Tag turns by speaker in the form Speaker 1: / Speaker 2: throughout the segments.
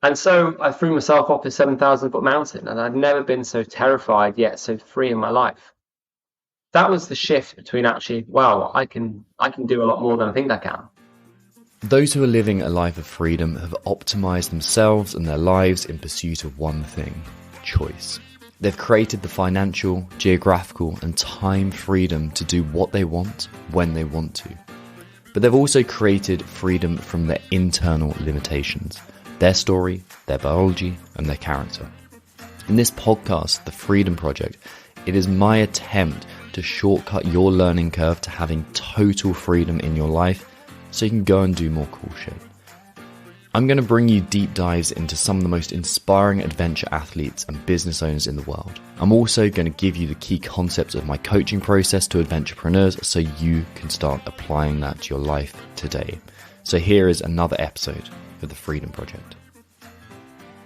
Speaker 1: And so I threw myself off a 7,000 foot mountain, and I'd never been so terrified yet so free in my life. That was the shift between actually, wow, I can do a lot more than I think I can.
Speaker 2: Those who are living a life of freedom have optimized themselves and their lives in pursuit of one thing: choice. They've created the financial, geographical, and time freedom to do what they want when they want to. But they've also created freedom from their internal limitations, their story, their biology, and their character. In this podcast, The Freedom Project, it is my attempt to shortcut your learning curve to having total freedom in your life so you can go and do more cool shit. I'm going to bring you deep dives into some of the most inspiring adventure athletes and business owners in the world. I'm also going to give you the key concepts of my coaching process to adventurepreneurs so you can start applying that to your life today. So here is another episode of The Freedom Project.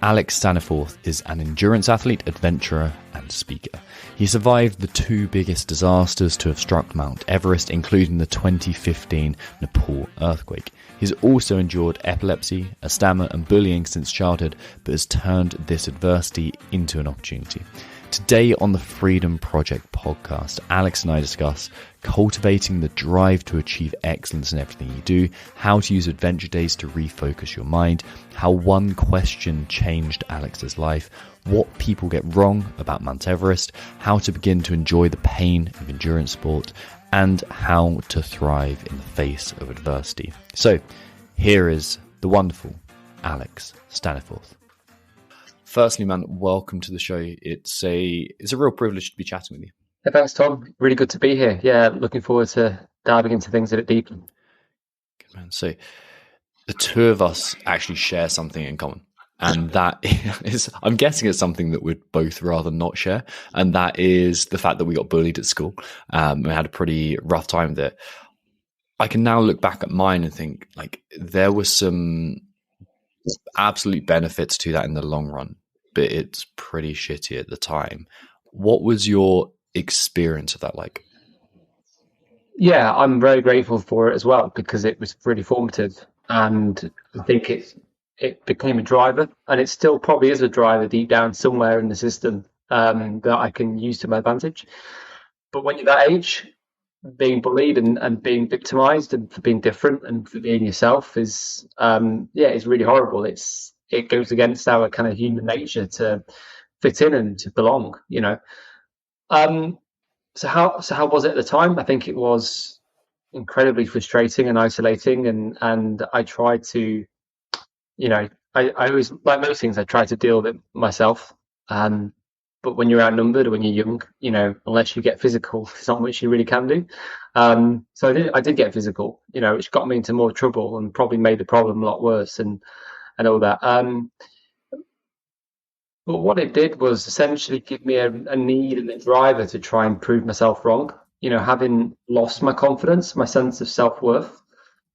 Speaker 2: Alex Staniforth is an endurance athlete, adventurer, and speaker. He survived the two biggest disasters to have struck Mount Everest, including the 2015 Nepal earthquake. He's also endured epilepsy, a stammer, and bullying since childhood, but has turned this adversity into an opportunity. Today on the Freedom Project podcast, Alex and I discuss cultivating the drive to achieve excellence in everything you do, how to use adventure days to refocus your mind, how one question changed Alex's life, what people get wrong about Mount Everest, how to begin to enjoy the pain of endurance sport, and how to thrive in the face of adversity. So here is the wonderful Alex Staniforth. Firstly, man, welcome to the show. It's a real privilege to be chatting with you.
Speaker 1: Yeah, thanks, Tom. Really good to be here. Yeah, looking forward to diving into things a bit deeper.
Speaker 2: Good man. So the two of us actually share something in common. And that is, I'm guessing it's something that we'd both rather not share. And that is the fact that we got bullied at school. We had a pretty rough time with it. I can now look back at mine and think like there was some absolute benefits to that in the long run, but it's pretty shitty at the time. What was your experience of that like?
Speaker 1: Yeah, I'm very grateful for it as well because it was really formative, and I think it became a driver, and it still probably is a driver deep down somewhere in the system that I can use to my advantage. But when you're that age, being bullied and being victimized and for being different and for being yourself is is really horrible. It goes against our kind of human nature to fit in and to belong, you know. Um, so how was it at the time? I think it was incredibly frustrating and isolating, and I tried to, you know, I always, like most things, I try to deal with it myself. Um, but when you're outnumbered or when you're young, you know, unless you get physical, there's not much you really can do. So I did get physical, you know, which got me into more trouble and probably made the problem a lot worse and all that. But what it did was essentially give me a need and a driver to try and prove myself wrong. You know, having lost my confidence, my sense of self-worth,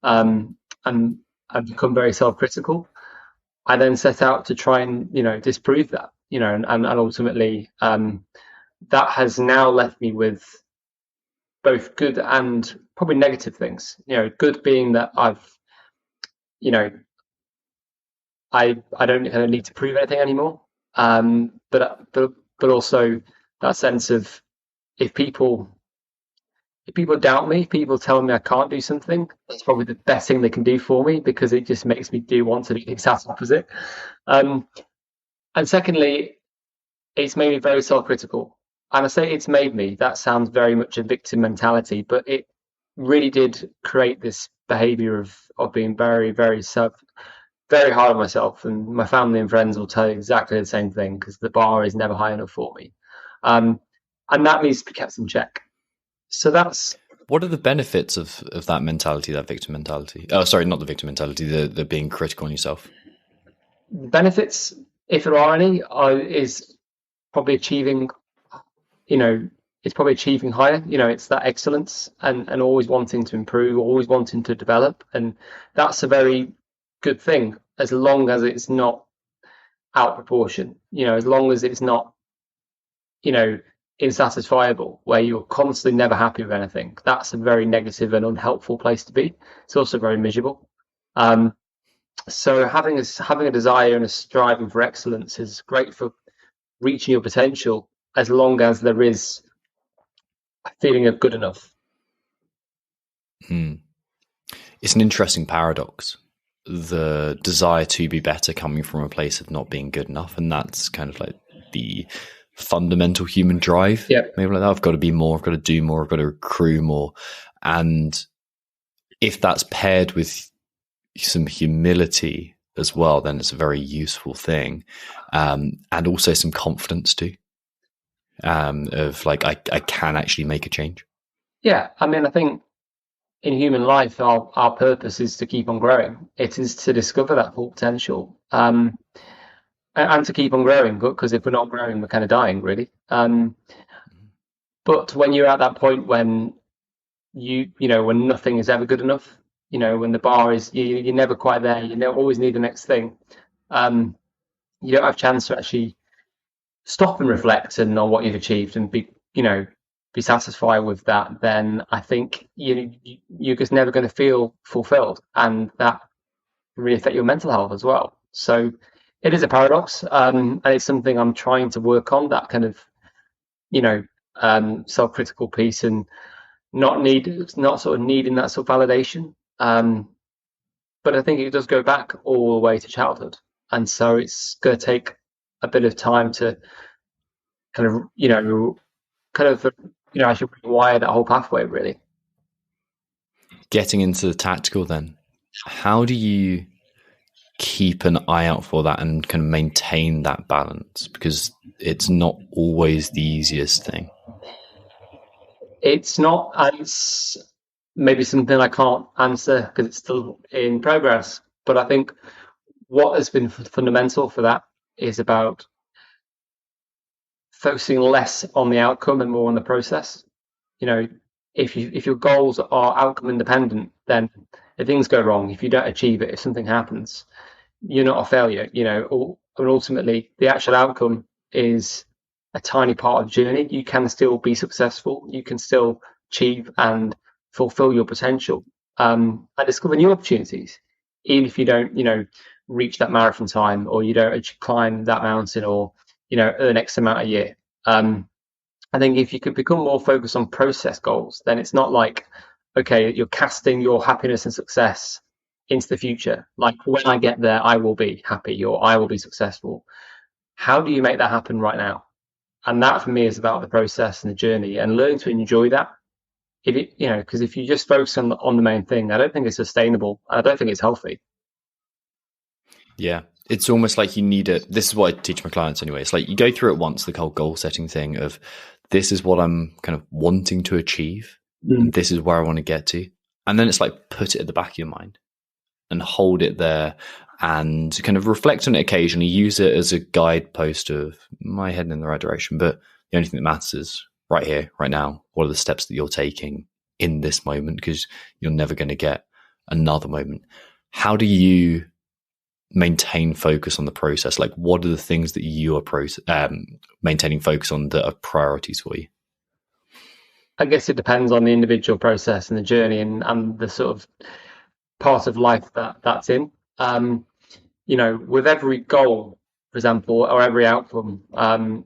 Speaker 1: um, and I've become very self-critical. I then set out to try and, you know, disprove that, you know, and ultimately that has now left me with both good and probably negative things. You know, good being that you know, I don't kind of need to prove anything anymore. But also that sense of if people if people doubt me, people tell me I can't do something, that's probably the best thing they can do for me because it just makes me do want to do the exact opposite. Um, and secondly, it's made me very self-critical. And I say it's made me, that sounds very much a victim mentality, but it really did create this behavior of being very, very hard on myself. And my family and friends will tell you exactly the same thing because the bar is never high enough for me. Um, and that needs to be kept in check. So that's
Speaker 2: What are the benefits of that mentality, that victim mentality? Oh, sorry, not the victim mentality, the being critical on yourself.
Speaker 1: the benefits, if there are any, is probably achieving, you know, it's probably achieving higher. You know, it's that excellence and always wanting to improve, always wanting to develop, and that's a very good thing as long as it's not out of proportion. You know, as long as it's not, you know, insatisfiable, where you're constantly never happy with anything. That's a very negative and unhelpful place to be. It's also very miserable. Um, So having a desire and a striving for excellence is great for reaching your potential, as long as there is a feeling of good enough.
Speaker 2: Hmm. It's an interesting paradox. The desire to be better coming from a place of not being good enough. And that's kind of like the fundamental human drive.
Speaker 1: Yep.
Speaker 2: Maybe like that. I've got to be more, I've got to do more, I've got to accrue more. And if that's paired with some humility as well, then it's a very useful thing. And also some confidence too. Of like, I can actually make a change.
Speaker 1: Yeah. I mean, I think in human life, our purpose is to keep on growing. It is to discover that full potential, and to keep on growing. Because if we're not growing, we're kind of dying, really. But when you're at that point when when nothing is ever good enough, when the bar is you're never quite there, always need the next thing. You don't have a chance to actually stop and reflect and on what you've achieved and be satisfied with that. Then I think you're just never going to feel fulfilled, and that really affect your mental health as well. So it is a paradox, and it's something I'm trying to work on. That kind of self-critical piece, and not sort of needing that sort of validation. But I think it does go back all the way to childhood, and so it's going to take a bit of time to kind of I should rewire that whole pathway, really.
Speaker 2: Getting into the tactical then, how do you keep an eye out for that and kind of maintain that balance? Because it's not always the easiest thing.
Speaker 1: It's not, and it's maybe something I can't answer because it's still in progress. But I think what has been fundamental for that is about focusing less on the outcome and more on the process. If your goals are outcome independent, then if things go wrong, if you don't achieve it, if something happens, you're not a failure. And ultimately, the actual outcome is a tiny part of the journey. You can still be successful. You can still achieve and fulfill your potential, and discover new opportunities, even if you don't, reach that marathon time, or you don't climb that mountain, or earn X amount a year. I think if you could become more focused on process goals, then it's not like, okay, you're casting your happiness and success into the future. Like, when I get there, I will be happy, or I will be successful. How do you make that happen right now? And that for me is about the process and the journey, and learning to enjoy that. Because if you just focus on the main thing, I don't think it's sustainable. I don't think it's healthy.
Speaker 2: Yeah. It's almost like you need it. This is what I teach my clients anyway. It's like you go through it once, the whole goal setting thing of this is what I'm kind of wanting to achieve. And this is where I want to get to. And then it's like, put it at the back of your mind and hold it there and kind of reflect on it occasionally. Use it as a guidepost of, my heading in the right direction? But the only thing that matters is right here, right now. What are the steps that you're taking in this moment? Because you're never going to get another moment. How do you maintain focus on the process? Like, what are the things that you are maintaining focus on that are priorities for you?
Speaker 1: I guess it depends on the individual process and the journey, and the sort of part of life that's in. With every goal, for example, or every outcome,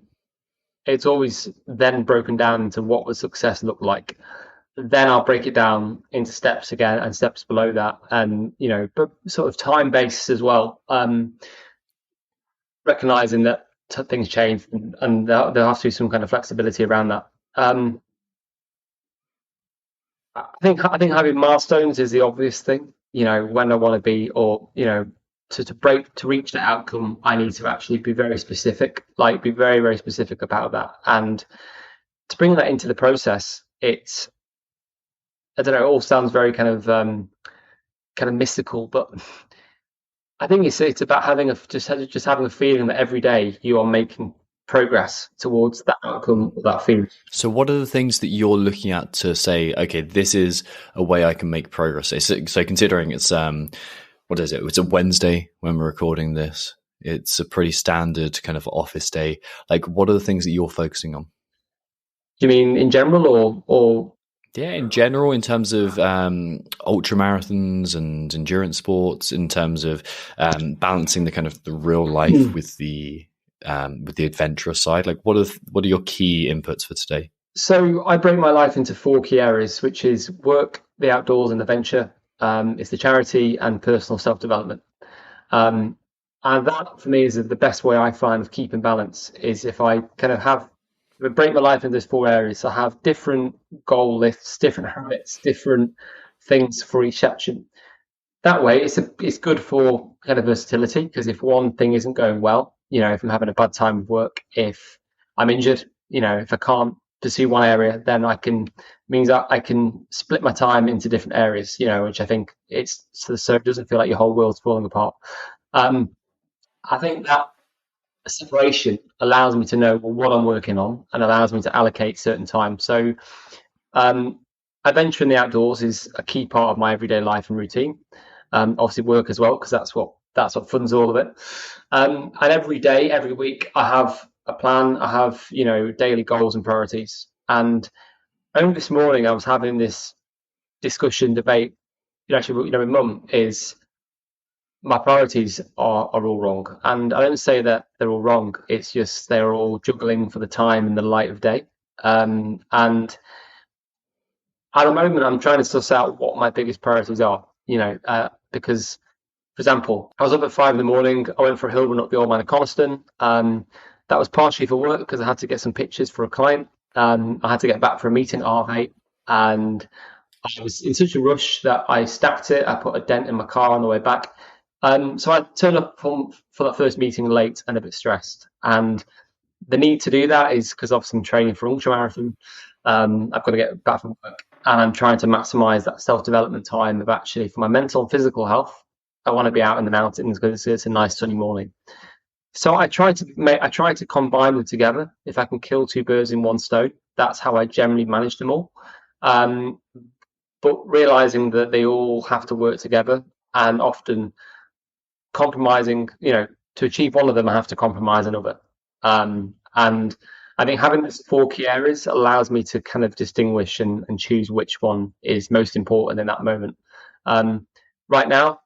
Speaker 1: it's always then broken down into what would success look like. Then I'll break it down into steps again, and steps below that, and but sort of time based as well. Recognizing that things change, and there has to be some kind of flexibility around that. I think having milestones is the obvious thing. When I want to be, or to reach that outcome, I need to actually be very specific. Like, be very, very specific about that, and to bring that into the process, it's, I don't know, it all sounds very kind of mystical, but I think it's about having just having a feeling that every day you are making progress towards that outcome, that feeling.
Speaker 2: So what are the things that you're looking at to say, okay, this is a way I can make progress? So considering it's, what is it? It's a Wednesday when we're recording this. It's a pretty standard kind of office day. Like, what are the things that you're focusing on?
Speaker 1: Do you mean in general, or
Speaker 2: Yeah, in general, in terms of ultra marathons and endurance sports, in terms of balancing the kind of the real life with the adventurous side, like what are your key inputs for today?
Speaker 1: So I break my life into four key areas, which is work, the outdoors, and adventure. It's the charity and personal self-development. Um, and that for me is the best way I find of keeping balance is if I kind of have if I break my life into those four areas. I have different goal lists, different habits, different things for each section. That way, it's good for kind of versatility because if one thing isn't going well, if I'm having a bad time with work, if I'm injured, if I can't pursue one area, then means that I can split my time into different areas, which I think it's so it doesn't feel like your whole world's falling apart. Um, I think that separation allows me to know what I'm working on and allows me to allocate certain time. So um, adventure in the outdoors is a key part of my everyday life and routine. Obviously work as well because that's what funds all of it. And every day, every week, I have a plan. I have daily goals and priorities. And only this morning I was having this debate. Actually, with mum is my priorities are all wrong, and I don't say that they're all wrong. It's just they're all juggling for the time and the light of day. And at the moment, I'm trying to suss out what my biggest priorities are. Because, for example, I was up at 5 in the morning. I went for a hill run up the Old Man of Coniston. That was partially for work because I had to get some pictures for a client. I had to get back for a meeting at 8:30, and I was in such a rush that I stacked it. I put a dent in my car on the way back. So I turned up for that first meeting late and a bit stressed. And the need to do that is because obviously I'm training for ultramarathon. I've got to get back from work, and I'm trying to maximize that self-development time of actually for my mental and physical health. I want to be out in the mountains because it's a nice sunny morning. So I try to combine them together. If I can kill two birds in one stone, that's how I generally manage them all. But realizing that they all have to work together, and often compromising, to achieve one of them, I have to compromise another. And I think having these four key areas allows me to kind of distinguish and choose which one is most important in that moment. Right now,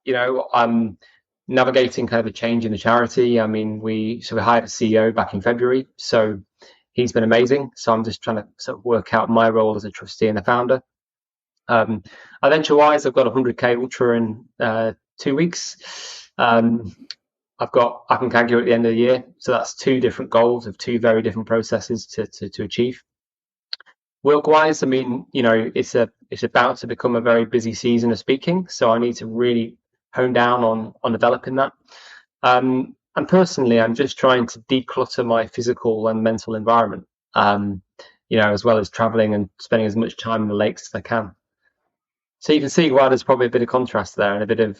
Speaker 1: I'm navigating kind of a change in the charity. I mean, we hired a CEO back in February, so he's been amazing. So I'm just trying to sort of work out my role as a trustee and a founder. Adventure-wise, I've got 100k ultra in 2 weeks. I've got Aconcagua at the end of the year, so that's two different goals of two very different processes to achieve. Work-wise, I mean, it's about to become a very busy season of speaking, so I need to really hone down on developing that. And personally, I'm just trying to declutter my physical and mental environment, as well as traveling and spending as much time in the lakes as I can. So you can see why there's probably a bit of contrast there and a bit of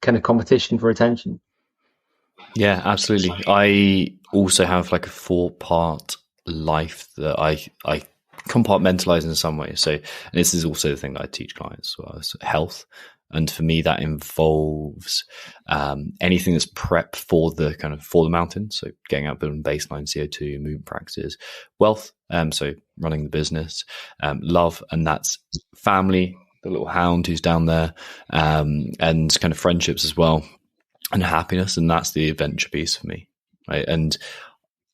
Speaker 1: kind of competition for attention.
Speaker 2: Yeah, absolutely. I also have like a 4-part life that I compartmentalize in some way. So, and this is also the thing that I teach clients, so health. And for me, that involves anything that's prep for the mountain. So getting out, building baseline CO2, movement practices, wealth. So running the business, love, and that's family, the little hound who's down there, and kind of friendships as well, and happiness. And that's the adventure piece for me. Right. And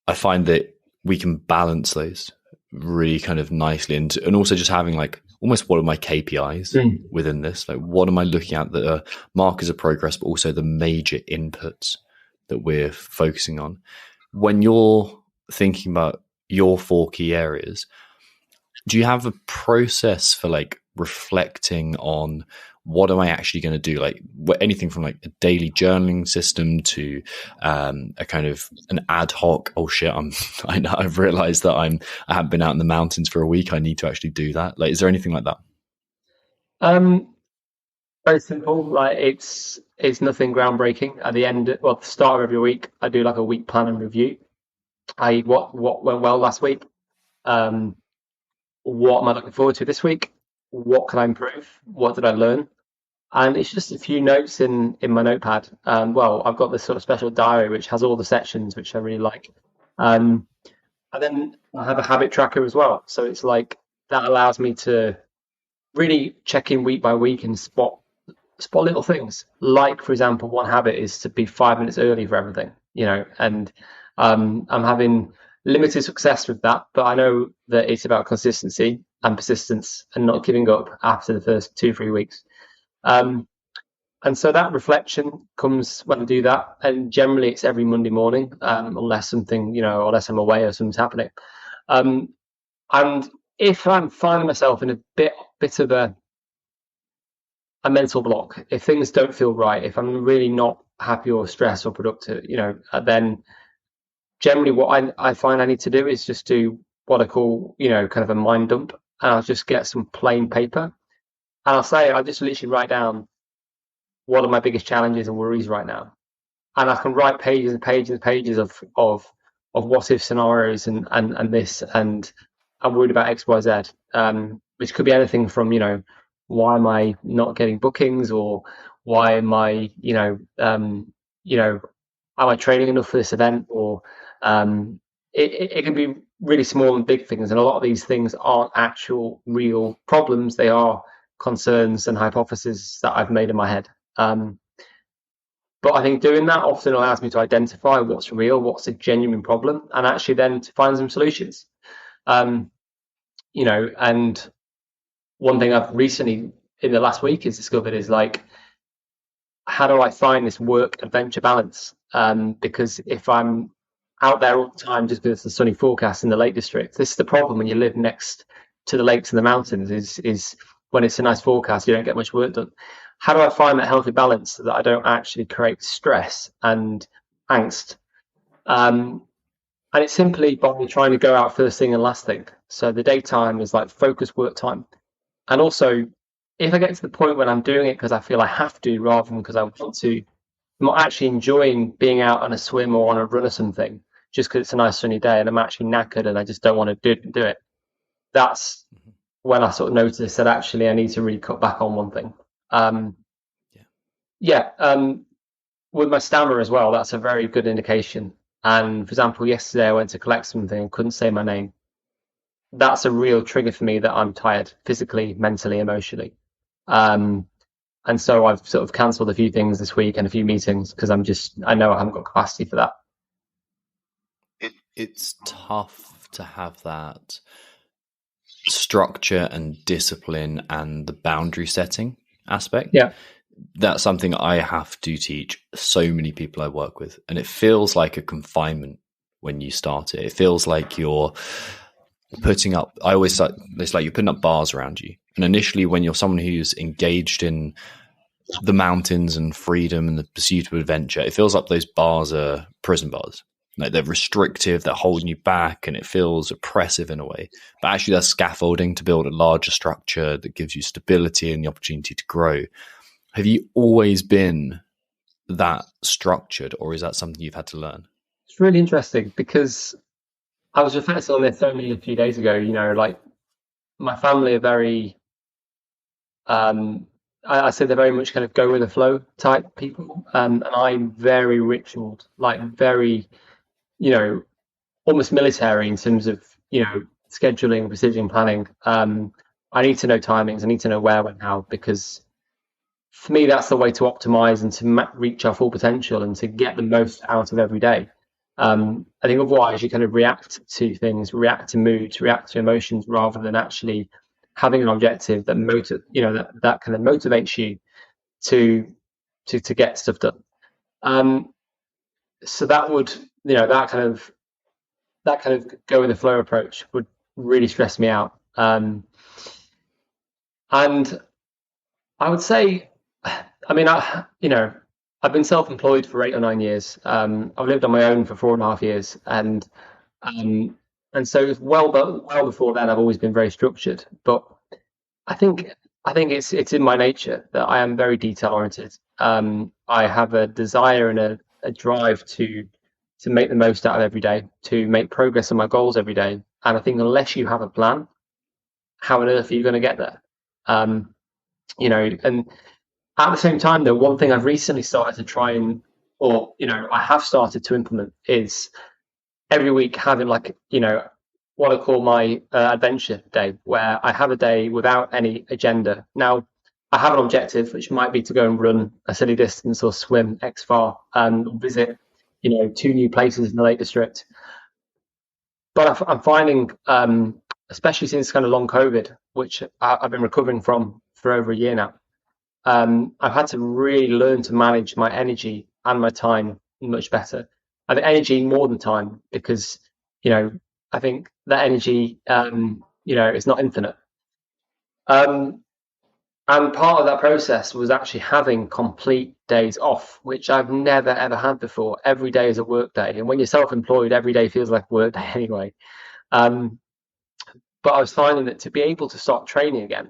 Speaker 2: I find that we can balance those really kind of nicely, and also just having like almost what are my KPIs within this, like what am I looking at that are markers of progress, but also the major inputs that we're focusing on. When you're thinking about your 4 key areas, do you have a process for like reflecting on what am I actually going to do? Like anything from like a daily journaling system to a kind of an ad hoc, oh shit, I've realized that I haven't been out in the mountains for a week. I need to actually do that. Like, is there anything like that?
Speaker 1: Very simple. Like it's nothing groundbreaking. At the start of every week, I do like a week plan and review. What went well last week? What am I looking forward to this week? What can I improve? What did I learn? And it's just a few notes in my notepad. I've got this sort of special diary which has all the sections which I really like. And then I have a habit tracker as well. So it's like that allows me to really check in week by week and spot little things. Like, for example, one habit is to be 5 minutes early for everything, and I'm having limited success with that, but I know that it's about consistency and persistence and not giving up after the first 2-3 weeks. And so that reflection comes when I do that, and generally it's every Monday morning, unless something, unless I'm away or something's happening. And if I'm finding myself in a bit of a mental block, if things don't feel right, if I'm really not happy or stressed or productive, then generally what I find I need to do is just do what I call, kind of a mind dump, and I'll just get some plain paper, and I'll just literally write down what are my biggest challenges and worries right now, and I can write pages and pages and pages of what if scenarios and this, and I'm worried about X, Y, Z, which could be anything from, why am I not getting bookings, or why am I, am I training enough for this event, or it can be really small and big things, and a lot of these things aren't actual real problems. They are concerns and hypotheses that I've made in my head. But I think doing that often allows me to identify what's real, what's a genuine problem, and actually then to find some solutions. And one thing I've recently, in the last week, has discovered is, like, how do I find this work adventure balance? Because if I'm out there all the time just because it's a sunny forecast in the Lake District, this is the problem when you live next to the lakes and the mountains, is when it's a nice forecast, you don't get much work done. How do I find that healthy balance so that I don't actually create stress and angst? And it's simply by trying to go out first thing and last thing. So the daytime is like focused work time. And also, if I get to the point when I'm doing it because I feel I have to rather than because I want to, I'm not actually enjoying being out on a swim or on a run or something just because it's a nice sunny day and I'm actually knackered and I just don't want to do it. That's when I sort of notice that actually I need to really cut back on one thing. With my stammer as well, that's a very good indication. And for example, yesterday I went to collect something and couldn't say my name. That's a real trigger for me that I'm tired physically, mentally, emotionally. And so I've sort of cancelled a few things this week and a few meetings because I know I haven't got capacity for that.
Speaker 2: It's tough to have that structure and discipline and the boundary setting aspect.
Speaker 1: Yeah.
Speaker 2: That's something I have to teach so many people I work with. And it feels like a confinement when you start it. It feels like you're putting up, it's like you're putting up bars around you. And initially, when you're someone who's engaged in the mountains and freedom and the pursuit of adventure, it feels like those bars are prison bars. Like they're restrictive, they're holding you back, and it feels oppressive in a way. But actually, that's scaffolding to build a larger structure that gives you stability and the opportunity to grow. Have you always been that structured, or is that something you've had to learn?
Speaker 1: It's really interesting because I was reflecting on this only a few days ago. Like, my family are very, I say they're very much kind of go with the flow type people, and I'm very ritualed, like very, almost military in terms of scheduling, precision planning. I need to know timings. I need to know where, when, how, because for me that's the way to optimize and to reach our full potential and to get the most out of every day. I think otherwise you kind of react to things, react to moods, react to emotions, rather than actually having an objective that that kind of motivates you to get stuff done. So that would, that kind of go with the flow approach would really stress me out. And I would say, I mean, I've been self-employed for 8 or 9 years. I've lived on my own for 4.5 years, and so well before then, I've always been very structured. But I think it's in my nature that I am very detail oriented. I have a desire and a drive to make the most out of every day, to make progress on my goals every day. And I think unless you have a plan, how on earth are you going to get there? And at the same time, though, one thing I've recently started to try I have started to implement is every week having, like, what I call my adventure day, where I have a day without any agenda. Now, I have an objective, which might be to go and run a silly distance or swim X far and visit, 2 new places in the Lake District. But I'm finding, especially since kind of long COVID, which I've been recovering from for over a year now, I've had to really learn to manage my energy and my time much better. I think energy more than time because, I think that energy, is not infinite. Um, and part of that process was actually having complete days off, which I've never ever had before. Every day is a work day, and when you're self-employed, every day feels like a work day anyway. Um, but I was finding that to be able to start training again,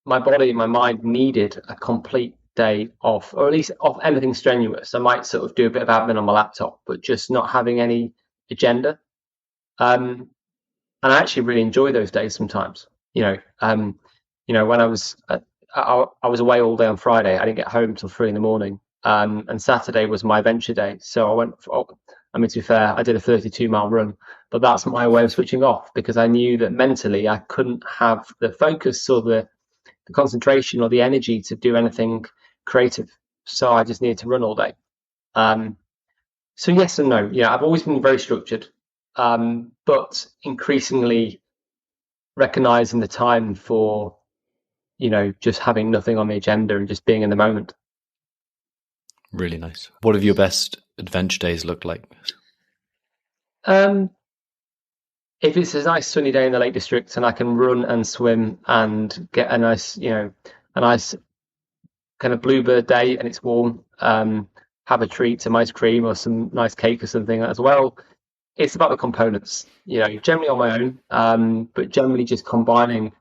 Speaker 1: my body and my mind needed a complete day off, or at least off anything strenuous. I might sort of do a bit of admin on my laptop, but just not having any agenda. Um, and I actually really enjoy those days sometimes. When I was away all day on Friday. I didn't get home till 3 in the morning. And Saturday was my adventure day, so I went. I mean, to be fair, I did a 32-mile run, but that's my way of switching off because I knew that mentally I couldn't have the focus or the concentration or the energy to do anything creative. So I just needed to run all day. So yes and no. Yeah, I've always been very structured, but increasingly recognizing the time for, just having nothing on the agenda and just being in the moment.
Speaker 2: Really nice. What have your best adventure days looked like?
Speaker 1: If it's a nice sunny day in the Lake District and I can run and swim and get a nice kind of bluebird day and it's warm, have a treat, some ice cream or some nice cake or something as well. It's about the components, generally on my own, but generally just combining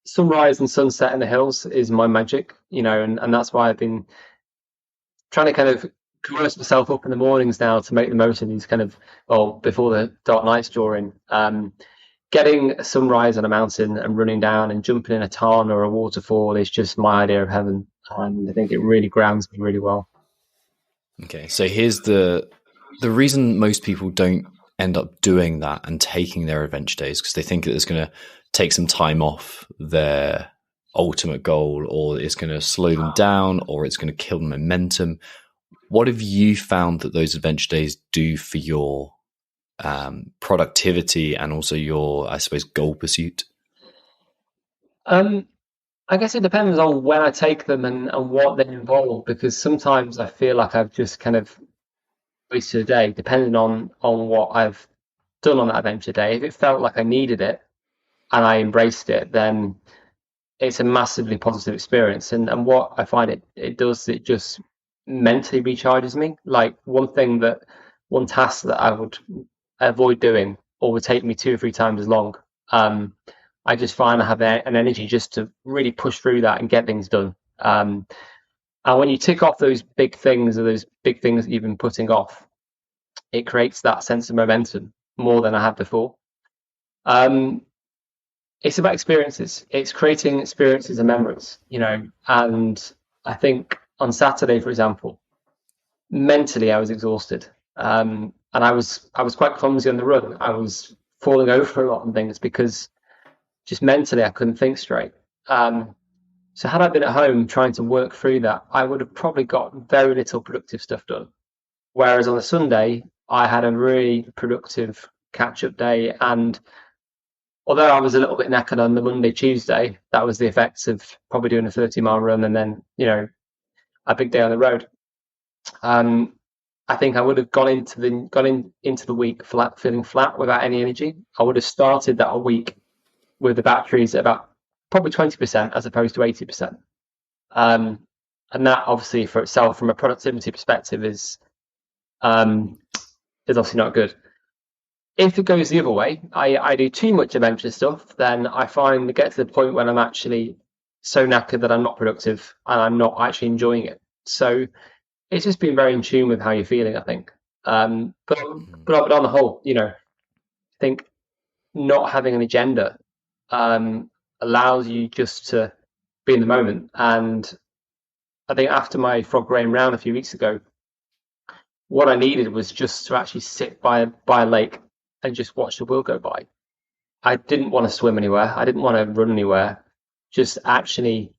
Speaker 1: sunrise and sunset in the hills is my magic, and that's why I've been trying to kind of coerce myself up in the mornings now to make the most of these kind of, before the dark nights draw in. Getting a sunrise on a mountain and running down and jumping in a tarn or a waterfall is just my idea of heaven. And I think it really grounds me really well.
Speaker 2: Okay, so here's the reason most people don't end up doing that and taking their adventure days because they think that it's going to take some time off their ultimate goal, or it's going to slow them down, or it's going to kill momentum. What have you found that those adventure days do for your productivity and also your, I suppose, goal pursuit?
Speaker 1: I guess it depends on when I take them and what they involve, because sometimes I feel like I've just kind of wasted a day, depending on what I've done on that adventure day. If it felt like I needed it and I embraced it, then it's a massively positive experience. And what I find it does, it just mentally recharges me. Like one task that I would avoid doing or would take me 2 or 3 times as long. I just find I have an energy just to really push through that and get things done. And when you tick off those big things or those big things that you've been putting off, it creates that sense of momentum more than I had before. It's about experiences. It's creating experiences and memories, and I think on Saturday, for example, mentally I was exhausted. And I was quite clumsy on the run. I was falling over a lot of things because just mentally I couldn't think straight. So had I been at home trying to work through that, I would have probably got very little productive stuff done. Whereas on a Sunday, I had a really productive catch-up day. And although I was a little bit knackered on the Monday, Tuesday, that was the effects of probably doing a 30-mile run and then, a big day on the road. I think I would have gone into the week feeling flat without any energy. I would have started that week with the batteries at about probably 20% as opposed to 80%. And that obviously for itself, from a productivity perspective, is obviously not good. If it goes the other way, I do too much adventure stuff, then I find I get to the point when I'm actually so knackered that I'm not productive and I'm not actually enjoying it. So it's just being very in tune with how you're feeling, I think. But on the whole, I think not having an agenda allows you just to be in the moment. And I think after my frog rain round a few weeks ago, what I needed was just to actually sit by a lake and just watch the world go by. I didn't want to swim anywhere. I didn't want to run anywhere. Just actually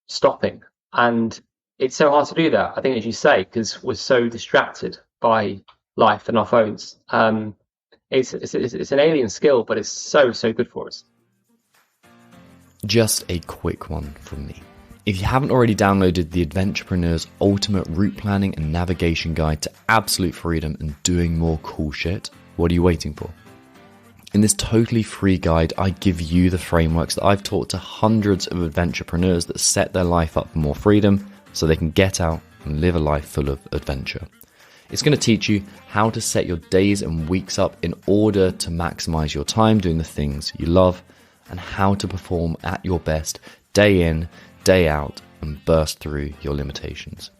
Speaker 1: stopping. And it's so hard to do that, I think, as you say, because we're so distracted by life and our phones. It's an alien skill, but it's so good for us.
Speaker 2: Just a quick one from me. If you haven't already downloaded the Adventurepreneur's Ultimate Route Planning and Navigation Guide to Absolute Freedom and Doing More Cool Shit, what are you waiting for? In this totally free guide, I give you the frameworks that I've taught to hundreds of adventurepreneurs that set their life up for more freedom so they can get out and live a life full of adventure. It's going to teach you how to set your days and weeks up in order to maximize your time doing the things you love, and how to perform at your best day in, day out, and burst through your limitations.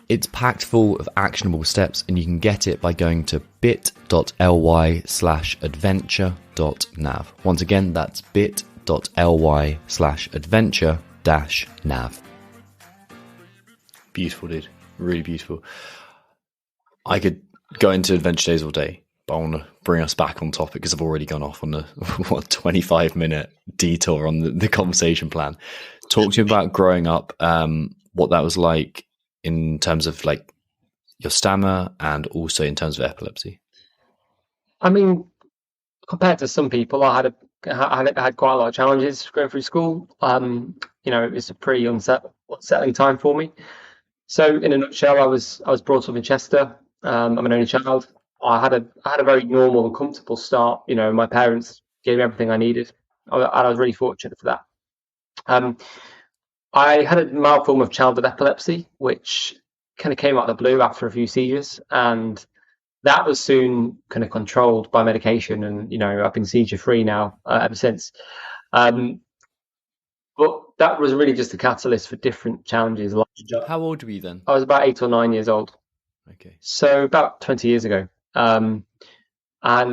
Speaker 2: It's packed full of actionable steps, and you can get it by going to bit.ly/adventure.nav. Once again, that's bit.ly/adventure-nav. Beautiful, dude. Really beautiful. I could go into Adventure Days all day, but I want to bring us back on topic because I've already gone off on the 25-minute detour on the conversation plan. Talk to you about growing up, what that was like in terms of like your stammer and also in terms of epilepsy.
Speaker 1: I mean, compared to some people, I had quite a lot of challenges going through school. It was a pretty unsettling time for me. So, in a nutshell, I was brought up in Chester. I'm an only child. I had a very normal and comfortable start. My parents gave me everything I needed, and I was really fortunate for that. I had a mild form of childhood epilepsy, which kind of came out of the blue after a few seizures, and that was soon kind of controlled by medication. And I've been seizure free now ever since. But that was really just a catalyst for different challenges.
Speaker 2: How old were you then?
Speaker 1: I was about 8 or 9 years old.
Speaker 2: Okay.
Speaker 1: So about 20 years ago. And I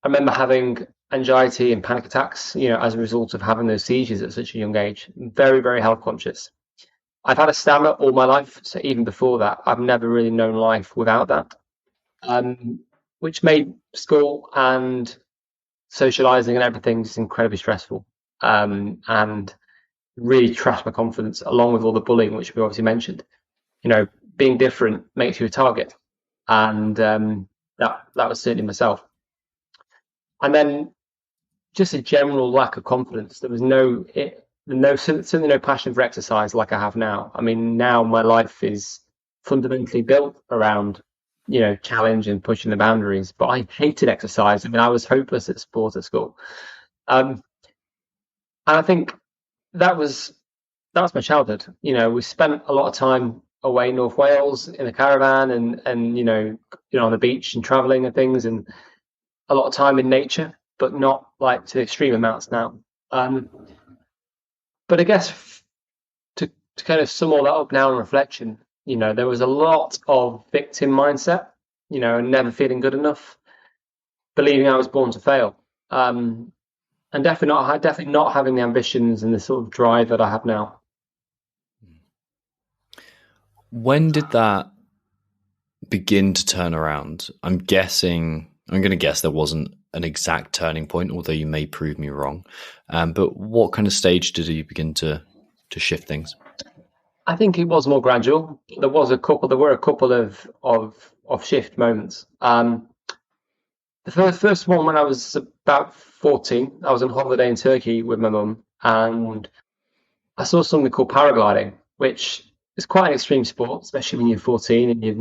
Speaker 1: remember having anxiety and panic attacks, as a result of having those seizures at such a young age. Very, very health conscious. I've had a stammer all my life. So even before that, I've never really known life without that. Which made school and socializing and everything just incredibly stressful. And really trashed my confidence, along with all the bullying, which we obviously mentioned. Being different makes you a target, and that was certainly myself. And then just a general lack of confidence. There was certainly no passion for exercise like I have now. I mean, now my life is fundamentally built around challenge and pushing the boundaries. But I hated exercise. I mean, I was hopeless at sport at school. And I think that was my childhood. We spent a lot of time away in North Wales in a caravan and on the beach and traveling and things, and a lot of time in nature, but not like to extreme amounts now. But I guess to kind of sum all that up now in reflection, there was a lot of victim mindset, and never feeling good enough, believing I was born to fail. And definitely not having the ambitions and the sort of drive that I have now.
Speaker 2: When did that begin to turn around? I'm going to guess there wasn't an exact turning point, although you may prove me wrong. But what kind of stage did you begin to shift things?
Speaker 1: I think it was more gradual. There were a couple of shift moments. The first one, when I was about 14, I was on holiday in Turkey with my mum, and I saw something called paragliding, which is quite an extreme sport, especially when you're 14 and you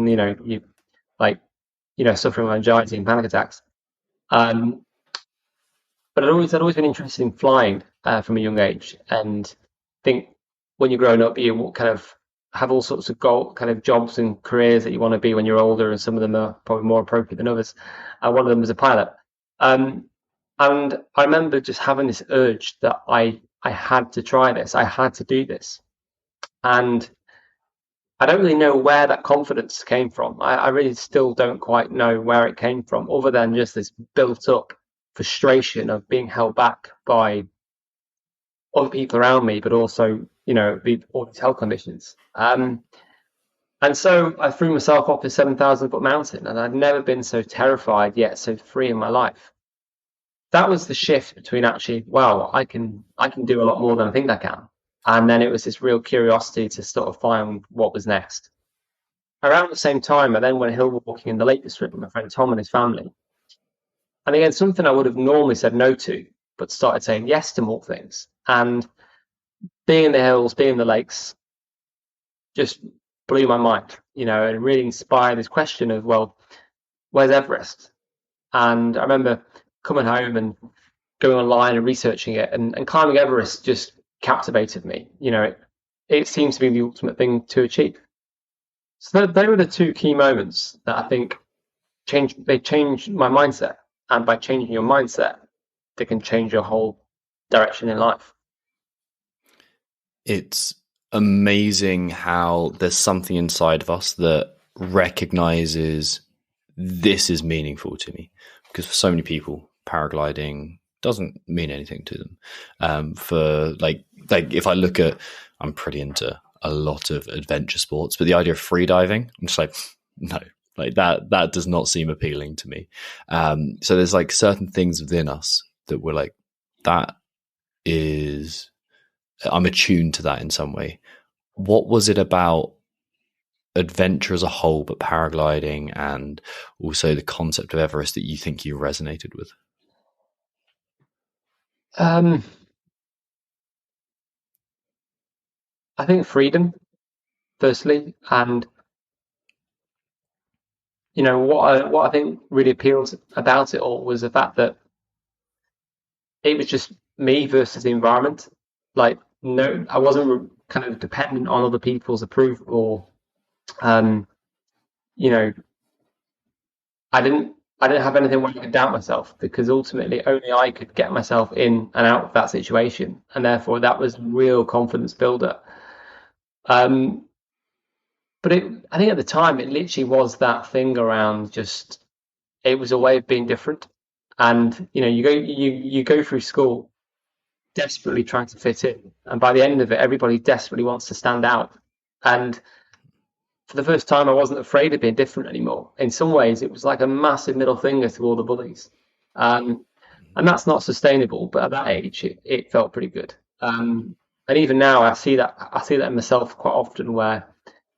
Speaker 1: suffering from anxiety and panic attacks. But I'd always been interested in flying from a young age, and I think when you're growing up, you kind of have all sorts of jobs and careers that you want to be when you're older, and some of them are probably more appropriate than others. One of them was a pilot. And I remember just having this urge that I had to try this. I had to do this. And I don't really know where that confidence came from. I really still don't quite know where it came from, other than just this built up frustration of being held back by other people around me, but also, all these health conditions. And so I threw myself off a 7,000-foot mountain, and I'd never been so terrified yet so free in my life. That was the shift between actually, wow, I can do a lot more than I think I can. And then it was this real curiosity to sort of find what was next. Around the same time, I then went hill walking in the Lake District with my friend Tom and his family. And again, something I would have normally said no to, but started saying yes to more things. And being in the hills, being in the lakes, just blew my mind, and really inspired this question of, well, where's Everest? And I remember coming home and going online and researching it, and climbing Everest just captivated me. It seems to be the ultimate thing to achieve. So they were the two key moments that I think changed my mindset. And by changing your mindset, they can change your whole direction in life.
Speaker 2: It's amazing how there's something inside of us that recognizes this is meaningful to me, because for so many people, paragliding doesn't mean anything to them. For like if I look at, I'm pretty into a lot of adventure sports, but the idea of freediving, I'm just like, no, like that does not seem appealing to me. So there's like certain things within us that we're like, that is, I'm attuned to that in some way. What was it about adventure as a whole, but paragliding and also the concept of Everest, that you think you resonated with?
Speaker 1: I think freedom, firstly, and what I think really appealed about it all was the fact that it was just me versus the environment. Like, no, I wasn't kind of dependent on other people's approval, or um, you know, I didn't have anything where I could doubt myself, because ultimately only I could get myself in and out of that situation, and therefore that was real confidence builder. Um, but I think at the time it literally was that thing around just, it was a way of being different. And you go through school desperately trying to fit in, and by the end of it, everybody desperately wants to stand out. And for the first time, I wasn't afraid of being different anymore. In some ways, it was like a massive middle finger to all the bullies. Um, and that's not sustainable. But at that age, it felt pretty good. And even now, I see that in myself quite often, where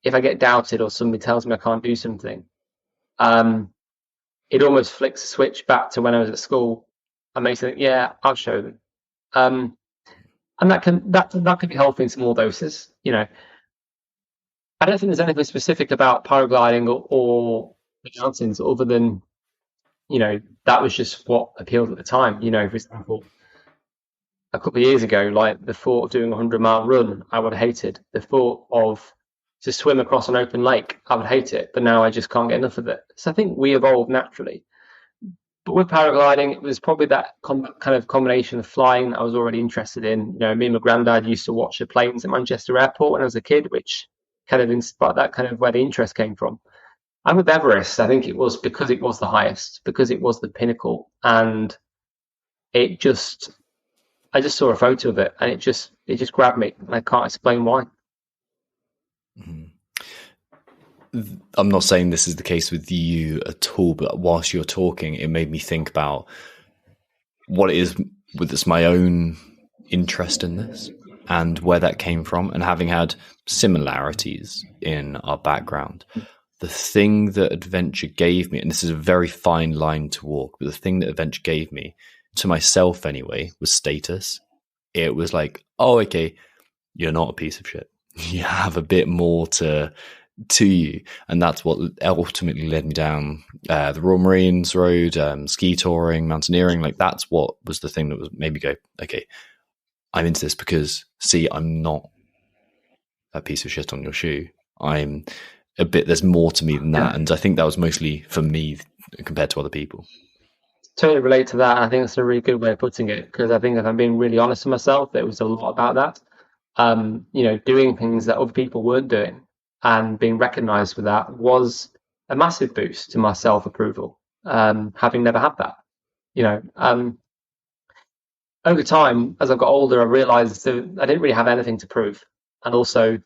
Speaker 1: if I get doubted or somebody tells me I can't do something, um, it almost flicks a switch back to when I was at school and makes me think, yeah, I'll show them. Um, and that can be helpful in small doses. I don't think there's anything specific about paragliding or the mountains, other than that was just what appealed at the time. For example, a couple of years ago, like the thought of doing a 100-mile run, I would have hated. The thought of to swim across an open lake, I would hate it. But now I just can't get enough of it. So I think we evolve naturally. But with paragliding, it was probably that kind of combination of flying that I was already interested in. Me and my granddad used to watch the planes at Manchester Airport when I was a kid, which kind of inspired, that kind of where the interest came from. And with Everest, I think it was because it was the highest, because it was the pinnacle, and it just, I just saw a photo of it, and it just grabbed me, and I can't explain why.
Speaker 2: Mm-hmm. I'm not saying this is the case with you at all, but whilst you're talking, it made me think about what it is with this, my own interest in this and where that came from, and having had similarities in our background. The thing that adventure gave me, and this is a very fine line to walk, but the thing that adventure gave me, to myself anyway, was status. It was like, oh, okay, you're not a piece of shit. You have a bit more to you, and that's what ultimately led me down the Royal Marines road, ski touring, mountaineering. Like, that's what was the thing that was made me go, okay, I'm into this, because see, I'm not a piece of shit on your shoe. I'm a bit, there's more to me than that. And I think that was mostly for me compared to other people.
Speaker 1: Totally relate to that. I think that's a really good way of putting it, because I think if I'm being really honest with myself, it was a lot about that. Doing things that other people weren't doing and being recognized for that was a massive boost to my self-approval. Having never had that, over time, as I've got older, I realized that I didn't really have anything to prove. And also,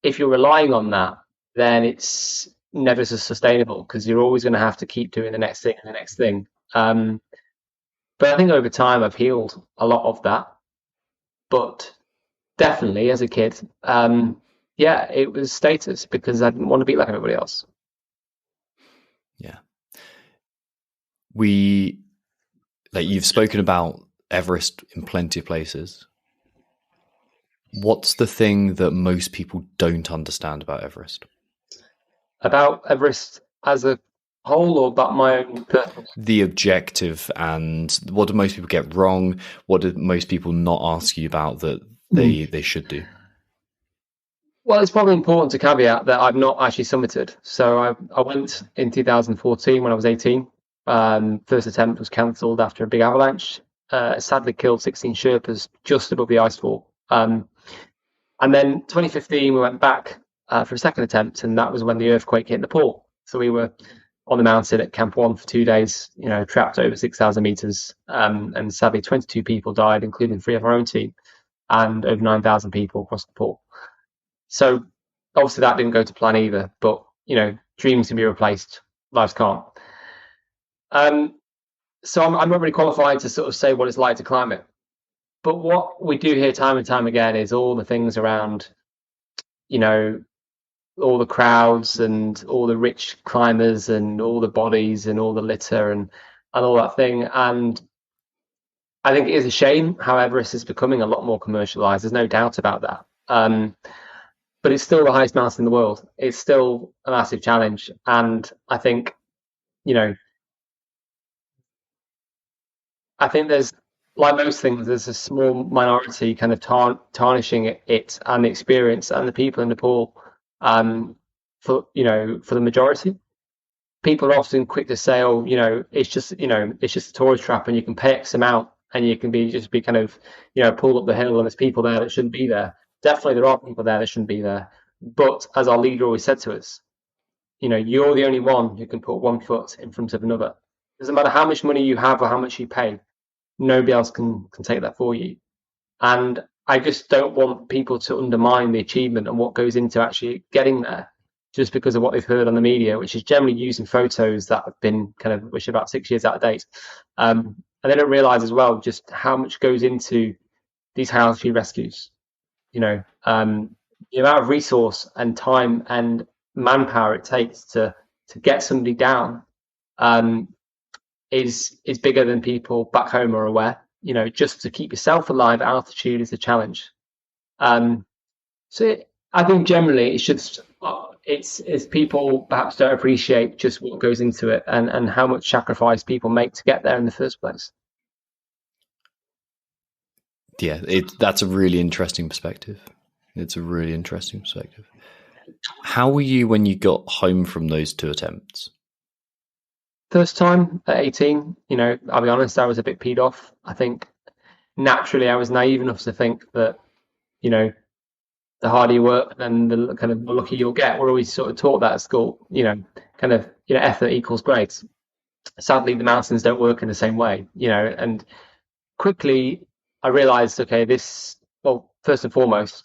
Speaker 1: if you're relying on that, then it's never so sustainable because you're always going to have to keep doing the next thing and the next thing. But I think over time I've healed a lot of that. But definitely as a kid, yeah, it was status because I didn't want to be like everybody else.
Speaker 2: Yeah. You've spoken about Everest in plenty of places. What's the thing that most people don't understand about Everest?
Speaker 1: About Everest as a whole, or about my own personal?
Speaker 2: The objective, and what do most people get wrong? What do most people not ask you about that they should do?
Speaker 1: Well, it's probably important to caveat that I've not actually summited. So I went in 2014 when I was 18. First attempt was cancelled after a big avalanche. Sadly killed 16 Sherpas just above the icefall. And then 2015 we went back for a second attempt, and that was when the earthquake hit Nepal. So we were on the mountain at Camp 1 for 2 days, trapped over 6,000 meters. And sadly 22 people died, including 3 of our own team, and over 9,000 people across Nepal. So obviously that didn't go to plan either, but dreams can be replaced, lives can't. So I'm not really qualified to sort of say what it's like to climb it. But what we do hear time and time again is all the things around, all the crowds and all the rich climbers and all the bodies and all the litter and all that thing. And I think it is a shame how Everest is becoming a lot more commercialized. There's no doubt about that. But it's still the highest mountain in the world. It's still a massive challenge. And I think, there's, like most things, there's a small minority kind of tarnishing it and the experience and the people in Nepal for the majority. People are often quick to say, oh, it's just a tourist trap and you can pay X amount and you can just be kind of, pulled up the hill and there's people there that shouldn't be there. Definitely there are people there that shouldn't be there. But as our leader always said to us, you're the only one who can put one foot in front of another. Doesn't matter how much money you have or how much you pay. Nobody else can take that for you. And I just don't want people to undermine the achievement and what goes into actually getting there just because of what they've heard on the media, which is generally using photos that have been which are about 6 years out of date. And they don't realize as well just how much goes into these high altitude rescues. The amount of resource and time and manpower it takes to get somebody down is bigger than people back home are aware. Just to keep yourself alive at altitude is a challenge. So I think generally it's people perhaps don't appreciate just what goes into it and how much sacrifice people make to get there in the first place.
Speaker 2: Yeah, that's a really interesting perspective. It's a really interesting perspective. How were you when you got home from those 2 attempts?
Speaker 1: First time at 18, I'll be honest, I was a bit peed off. I think naturally I was naive enough to think that, the harder you work, then the kind of the luckier you'll get. We're always sort of taught that at school, effort equals grades. Sadly, the mountains don't work in the same way, and quickly I realized, okay, first and foremost,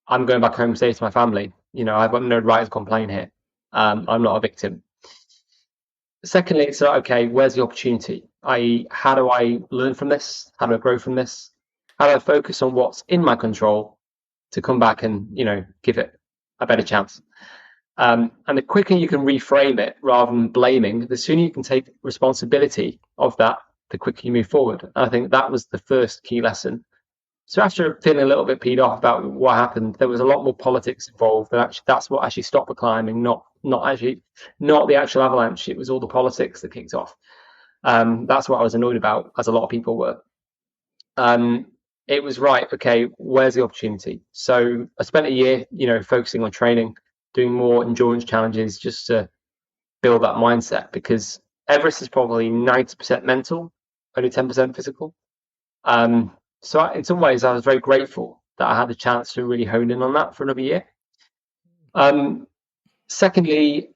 Speaker 1: I'm going back home safe to my family. I've got no right to complain here. I'm not a victim. Secondly, it's like, okay, where's the opportunity? I.e., how do I learn from this? How do I grow from this? How do I focus on what's in my control to come back and, give it a better chance? And the quicker you can reframe it rather than blaming, the sooner you can take responsibility of that, the quicker you move forward. And I think that was the first key lesson. So after feeling a little bit peed off about what happened, there was a lot more politics involved. And actually, that's what actually stopped the climbing, not the actual avalanche. It was all the politics that kicked off. That's what I was annoyed about, as a lot of people were. It was right. Okay, where's the opportunity? So I spent a year, focusing on training, doing more endurance challenges, just to build that mindset. Because Everest is probably 90% mental, only 10% physical. So in some ways, I was very grateful that I had the chance to really hone in on that for another year. Second year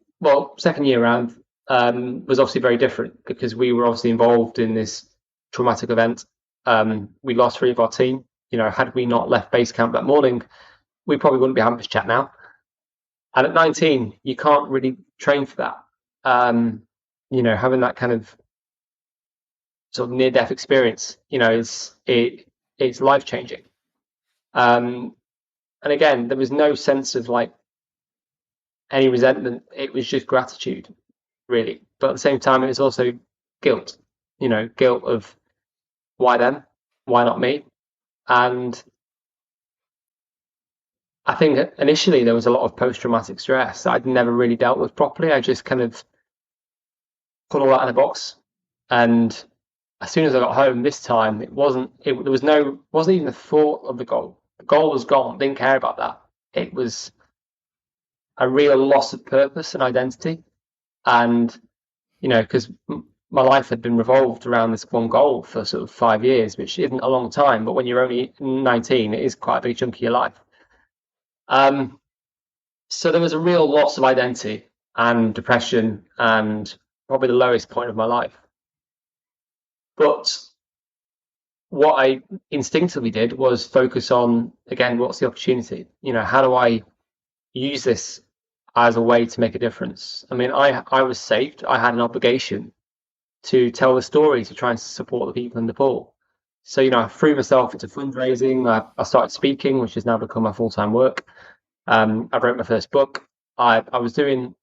Speaker 1: around was obviously very different because we were obviously involved in this traumatic event. We lost 3 of our team. Had we not left base camp that morning, we probably wouldn't be having this chat now. And at 19, you can't really train for that. Having that kind of sort of near-death experience, it's life-changing. And again, there was no sense of like any resentment. It was just gratitude, really. But at the same time, it was also guilt. Guilt of why them, why not me? And I think initially there was a lot of post-traumatic stress that I'd never really dealt with properly. I just kind of put all that in a box, and as soon as I got home this time, wasn't even the thought of the goal. The goal was gone. Didn't care about that. It was a real loss of purpose and identity, and because my life had been revolved around this one goal for sort of 5 years, which isn't a long time, but when you're only 19, it is quite a big chunk of your life. So there was a real loss of identity and depression, and probably the lowest point of my life. But what I instinctively did was focus on, again, what's the opportunity? How do I use this as a way to make a difference? I mean, I was saved. I had an obligation to tell the story, to try and support the people in Nepal. So, I threw myself into fundraising. I started speaking, which has now become my full-time work. I wrote my first book. I was doing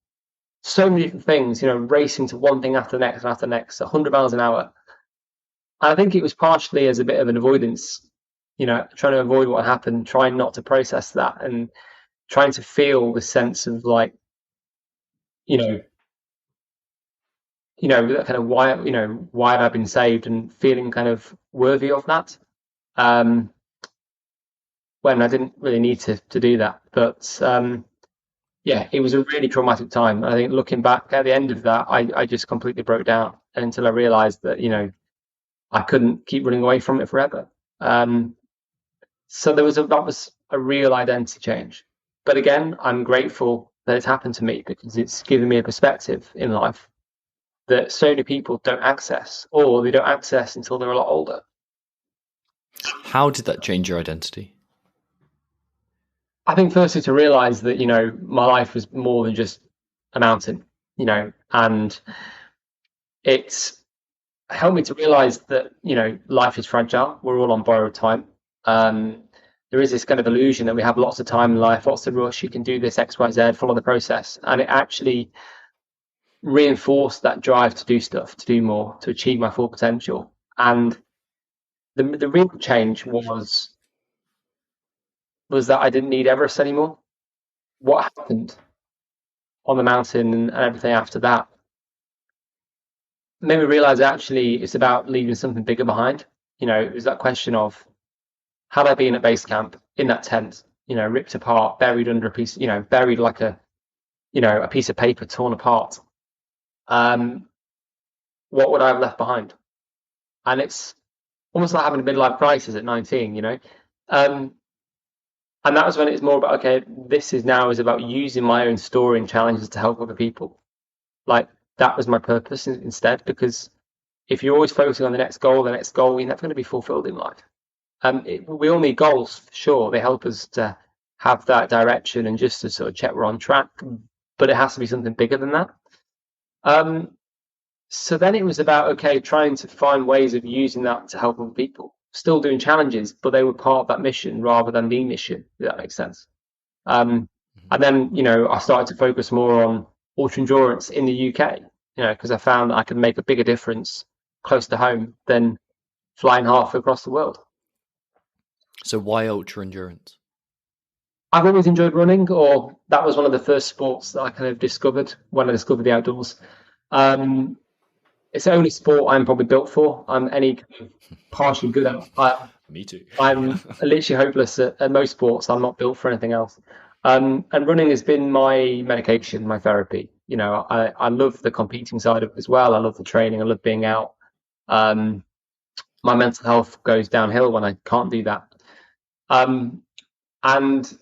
Speaker 1: so many different things, racing to one thing after the next and after the next, 100 miles an hour. And I think it was partially as a bit of an avoidance, trying to avoid what happened, trying not to process that, and trying to feel the sense of like, that kind of why have I been saved, and feeling kind of worthy of that. When I didn't really need to do that. But it was a really traumatic time. I think looking back at the end of that, I just completely broke down until I realized that, I couldn't keep running away from it forever. So that was a real identity change. But again, I'm grateful that it's happened to me, because it's given me a perspective in life that so many people don't access, or they don't access until they're a lot older.
Speaker 2: How did that change your identity?
Speaker 1: I think firstly to realize that, my life was more than just a mountain, and it's helped me to realize that, life is fragile. We're all on borrowed time. There is this kind of illusion that we have lots of time in life, lots of rush, you can do this, X, Y, Z, follow the process. And it actually reinforced that drive to do stuff, to do more, to achieve my full potential. And the real change was that I didn't need Everest anymore. What happened on the mountain and everything after that made me realize actually it's about leaving something bigger behind. It was that question of, had I been at base camp in that tent, ripped apart, buried under a piece, buried like a piece of paper torn apart, what would I have left behind? And it's almost like having a midlife crisis at 19, and that was when it's more about, okay, this is about using my own story and challenges to help other people. Like, that was my purpose instead, because if you're always focusing on the next goal, you're never going to be fulfilled in life. We all need goals, for sure. They help us to have that direction and just to sort of check we're on track, but it has to be something bigger than that. So then it was about, okay, trying to find ways of using that to help other people. Still doing challenges, but they were part of that mission rather than the mission, if that makes sense. And then, I started to focus more on ultra endurance in the UK, because I found that I could make a bigger difference close to home than flying halfway across the world.
Speaker 2: So why ultra endurance?
Speaker 1: I've always enjoyed running, or that was one of the first sports that I kind of discovered when I discovered the outdoors. It's the only sport I'm probably built for. I'm any kind of partially good at.
Speaker 2: Me too.
Speaker 1: I'm literally hopeless at most sports. I'm not built for anything else. And running has been my medication, my therapy. I love the competing side of it as well. I love the training. I love being out. My mental health goes downhill when I can't do that. And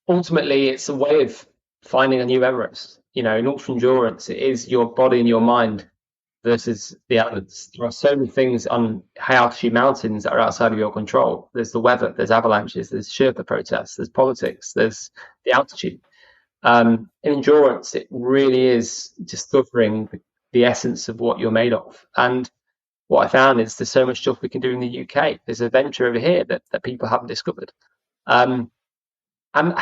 Speaker 1: ultimately, it's a way of finding a new Everest. In ultra endurance, it is your body and your mind versus the elements. There are so many things on high altitude mountains that are outside of your control. There's the weather, there's avalanches, there's Sherpa protests, there's politics, there's the altitude. In endurance, it really is discovering the essence of what you're made of. And what I found is there's so much stuff we can do in the UK. There's a venture over here that people haven't discovered. Um, and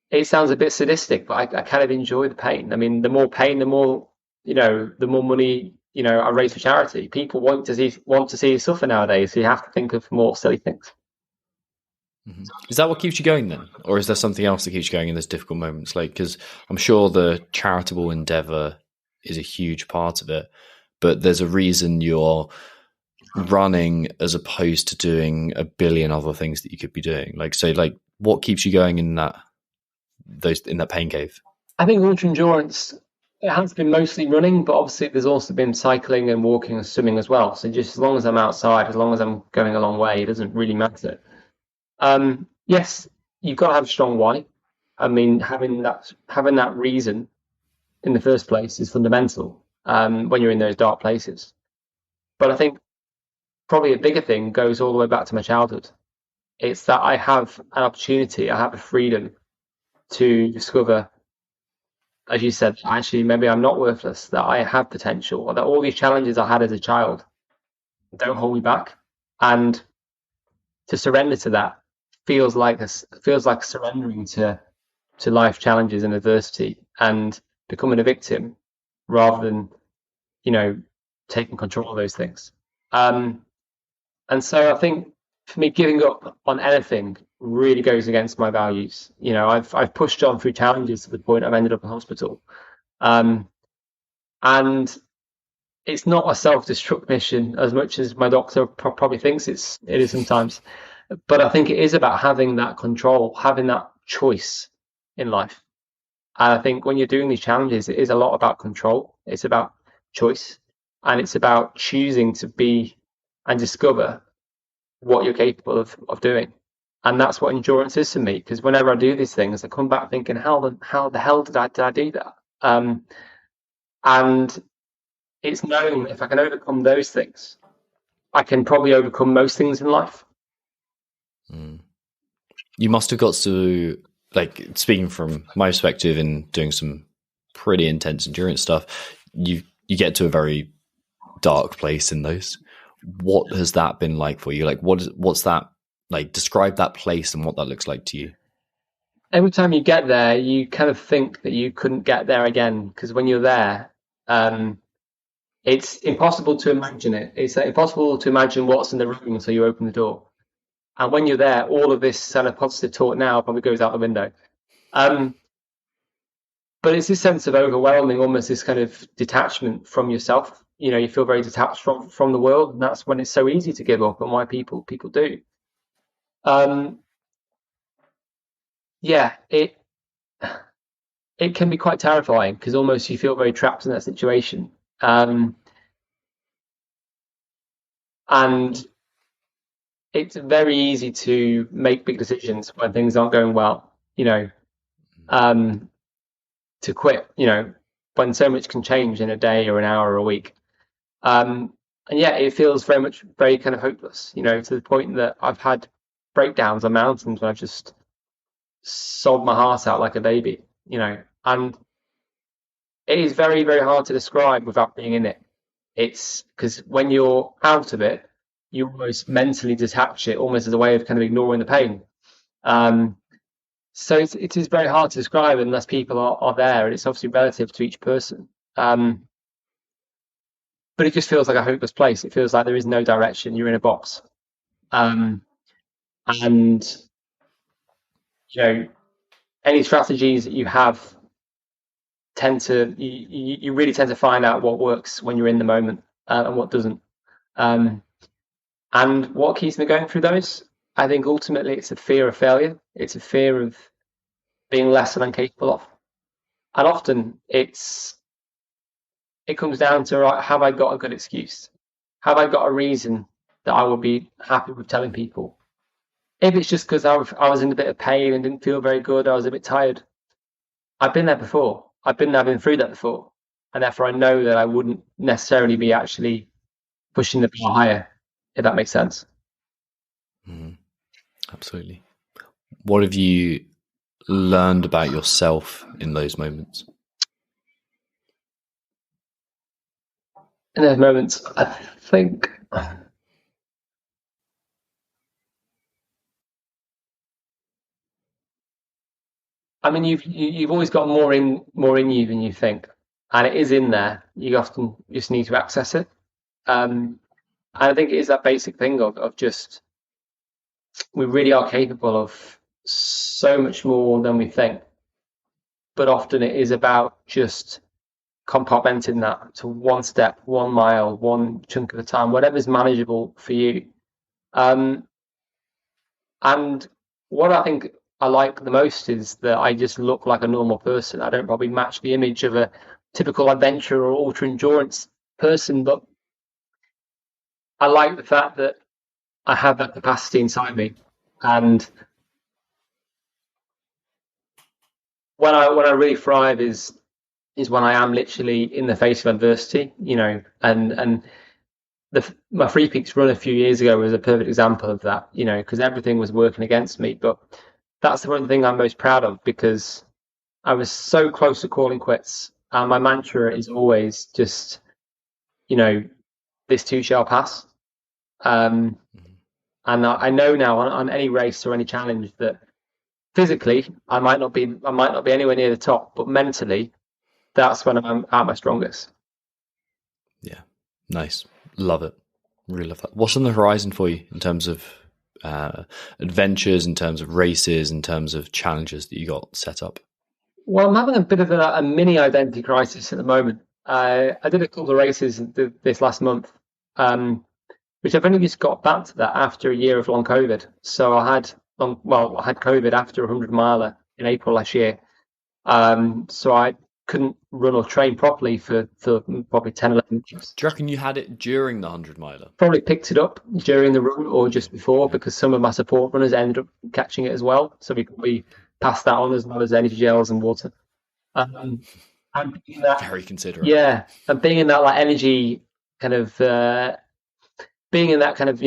Speaker 1: it sounds a bit sadistic, but I kind of enjoy the pain. I mean, the more pain, the more, the more money, I raise for charity. People want to see you suffer nowadays, so you have to think of more silly things.
Speaker 2: Is that what keeps you going then? Or is there something else that keeps you going in those difficult moments? Like, because I'm sure the charitable endeavor is a huge part of it, but there's a reason you're running as opposed to doing a billion other things that you could be doing. Like, so like what keeps you going in that pain cave?
Speaker 1: I think ultra endurance, it has been mostly running, but obviously there's also been cycling and walking and swimming as well. So just as long as I'm outside, as long as I'm going a long way, it doesn't really matter. Yes, you've got to have a strong why. I mean, having that reason in the first place is fundamental when you're in those dark places. But I think probably a bigger thing goes all the way back to my childhood. It's that I have an opportunity, I have a freedom to discover, as you said, actually maybe I'm not worthless, that I have potential, or that all these challenges I had as a child don't hold me back. And to surrender to that feels like surrendering to life challenges and adversity and becoming a victim rather than taking control of those things. And so I think for me, giving up on anything really goes against my values. I've pushed on through challenges to the point I've ended up in hospital, um, and it's not a self-destruct mission as much as my doctor probably thinks it is sometimes. But I think it is about having that control, having that choice in life. And I think when you're doing these challenges, it is a lot about control. It's about choice, and it's about choosing to be and discover what you're capable of doing. And that's what endurance is to me. Because whenever I do these things, I come back thinking, how the hell did I do that? And it's knowing that if I can overcome those things, I can probably overcome most things in life.
Speaker 2: You must have got to, like, speaking from my perspective and doing some pretty intense endurance stuff, you get to a very dark place in those. What has that been like for you? Like, what's that like? Describe that place and what that looks like to you.
Speaker 1: Every time you get there, you kind of think that you couldn't get there again, because when you're there, it's impossible to imagine it. It's impossible to imagine what's in the room until you open the door. And when you're there, all of this kind of positive talk now probably goes out the window. But it's this sense of overwhelming, almost this kind of detachment from yourself. You feel very detached from the world, and that's when it's so easy to give up, and why people do. Yeah, it can be quite terrifying because almost you feel very trapped in that situation. And it's very easy to make big decisions when things aren't going well, to quit, when so much can change in a day or an hour or a week. And yeah, it feels very kind of hopeless, to the point that I've had breakdowns on mountains when I've just sobbed my heart out like a baby, and it is very, very hard to describe without being in it. It's because when you're out of it, you almost mentally detach it, almost as a way of kind of ignoring the pain. So it is very hard to describe unless people are there, and it's obviously relative to each person. But it just feels like a hopeless place. It feels like there is no direction. You're in a box. And any strategies that you have you really tend to find out what works when you're in the moment, and what doesn't. And what keeps me going through those? I think ultimately it's a fear of failure. It's a fear of being less than I'm capable of. And often it comes down to, right, have I got a good excuse? Have I got a reason that I will be happy with telling people? If it's just because I was in a bit of pain and didn't feel very good, I was a bit tired. I've been there before. I've been through that before. And therefore I know that I wouldn't necessarily be actually pushing the bar higher, if that makes sense.
Speaker 2: Absolutely. What have you learned about yourself in those moments?
Speaker 1: In those moments, I think you've always got more in you than you think, and it is in there. You often just need to access it. And I think it is that basic thing of just we really are capable of so much more than we think, but often it is about just compartmenting that to one step, 1 mile, one chunk at a time, whatever's manageable for you. Um, and what I think I like the most is that I just look like a normal person. I don't probably match the image of a typical adventure or ultra endurance person, but I like the fact that I have that capacity inside me. And when I really thrive is when I am literally in the face of adversity, and my Free Peaks run a few years ago was a perfect example of that, because everything was working against me. But that's the one thing I'm most proud of, because I was so close to calling quits. And my mantra is always just, this too shall pass. And I know now on any race or any challenge that physically I might not be anywhere near the top, but mentally that's when I'm at my strongest.
Speaker 2: Yeah, nice. Love it. Really love that. What's on the horizon for you in terms of adventures, in terms of races, in terms of challenges that you got set up?
Speaker 1: Well, I'm having a bit of a mini identity crisis at the moment. I did a couple of races this last month, which I've only just got back to that after a year of long COVID. So I had COVID after a 100 miler in April last year. So I couldn't run or train properly for probably 10, 11 months.
Speaker 2: Do you reckon you had it during the 100 miler?
Speaker 1: Probably picked it up during the run or just before, because some of my support runners ended up catching it as well. So we passed that on, as well as energy gels and water. And
Speaker 2: very considerate.
Speaker 1: Yeah, and being in that like energy kind of being in that kind of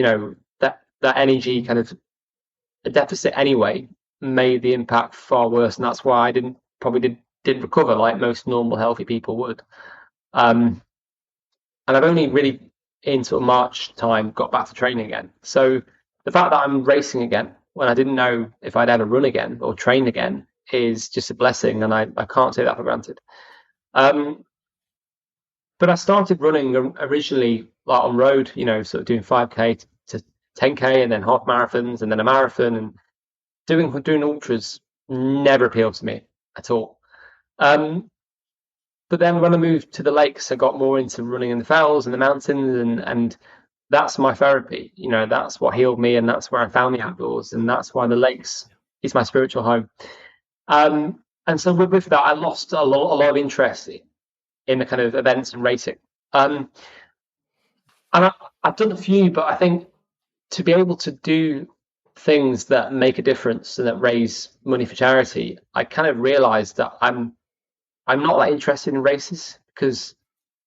Speaker 1: that energy kind of a deficit anyway made the impact far worse, and that's why I didn't recover like most normal healthy people would. And I've only really in sort of March time got back to training again. So the fact that I'm racing again when I didn't know if I'd ever run again or train again is just a blessing, and I can't take that for granted. But I started running originally like on road, sort of doing 5K to 10K, and then half marathons, and then a marathon, and doing ultras never appealed to me at all. But then when I moved to the lakes, I got more into running in the fells and the mountains, and that's my therapy. That's what healed me, and that's where I found the outdoors, and that's why the lakes is my spiritual home. And so with that, I lost a lot of interest in the kind of events and racing. And I've done a few, but I think to be able to do things that make a difference and that raise money for charity, I kind of realized that I'm not that interested in races, because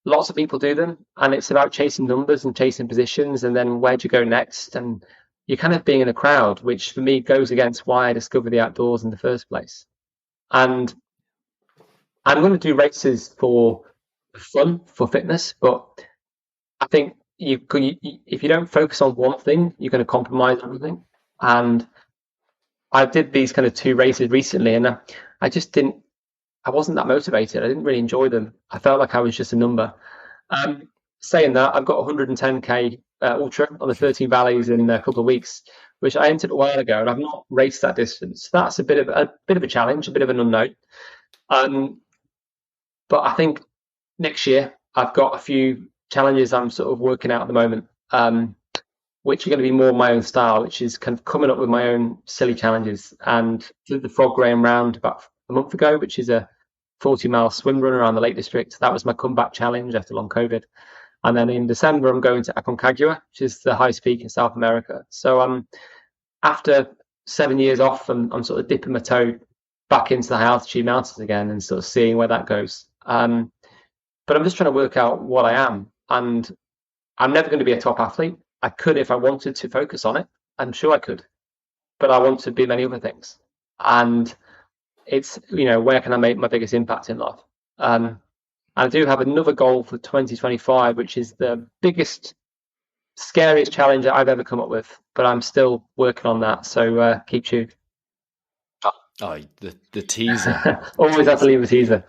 Speaker 1: lots of people do them, and it's about chasing numbers and chasing positions, and then where do you go next? And you're kind of being in a crowd, which for me goes against why I discovered the outdoors in the first place. And I'm going to do races for fun, for fitness, but I think if you don't focus on one thing, you're going to compromise everything. And I did these kind of 2 races recently, and I wasn't that motivated. I didn't really enjoy them. I felt like I was just a number. Saying that, I've got 110K ultra on the 13 Valleys in a couple of weeks, which I entered a while ago, and I've not raced that distance. That's a bit of a challenge, a bit of an unknown. But I think next year I've got a few challenges I'm sort of working out at the moment, which are going to be more my own style, which is kind of coming up with my own silly challenges. And did the Frog Graham round about a month ago, which is a 40-mile swim run around the Lake District. That was my comeback challenge after long COVID. And then in December, I'm going to Aconcagua, which is the highest peak in South America. So after 7 years off, I'm sort of dipping my toe back into the high altitude mountains again and sort of seeing where that goes. But I'm just trying to work out what I am. And I'm never going to be a top athlete. I could if I wanted to focus on it. I'm sure I could. But I want to be many other things. And it's, where can I make my biggest impact in life? And I do have another goal for 2025, which is the biggest, scariest challenge that I've ever come up with, but I'm still working on that. So keep tuned.
Speaker 2: Oh, the teaser.
Speaker 1: Always have to leave a teaser.